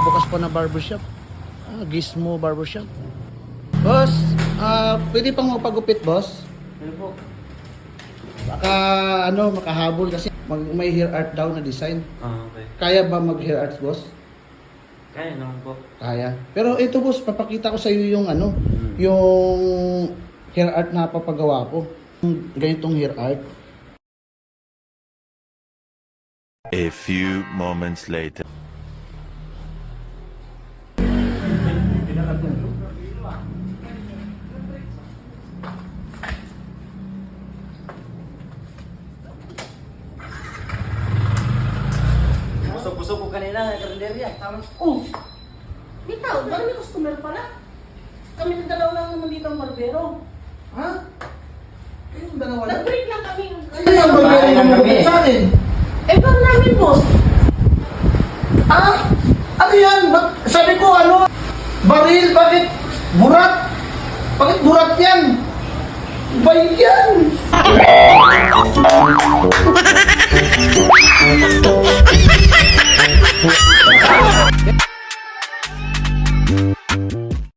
nagbukas pa na barbershop. Gizmo Barbershop. Boss, pwede pang magpagupit, boss? Ano po? Baka makahabol kasi may hair art daw na design. Okay. Kaya ba mag hair art, boss? Kaya naman po. Kaya. Pero ito, boss, papakita ko sa iyo yung yung hair art na papagawa ko. Yung ganitong hair art. A few moments later. Busog-busog ko kanina ng karinderya. Oh! Bitaw, baka may customer pala. Kami ng dalawa lang naman dito ang barbero. Ha? Kayong dalawa lang? Nag-break lang kami. Ano yung barbero yung magupit sa akin? Eh, bang namin, boss? Ano yan? Sabi ko baril, bakit burat? Bakit burat yan? Ba yan?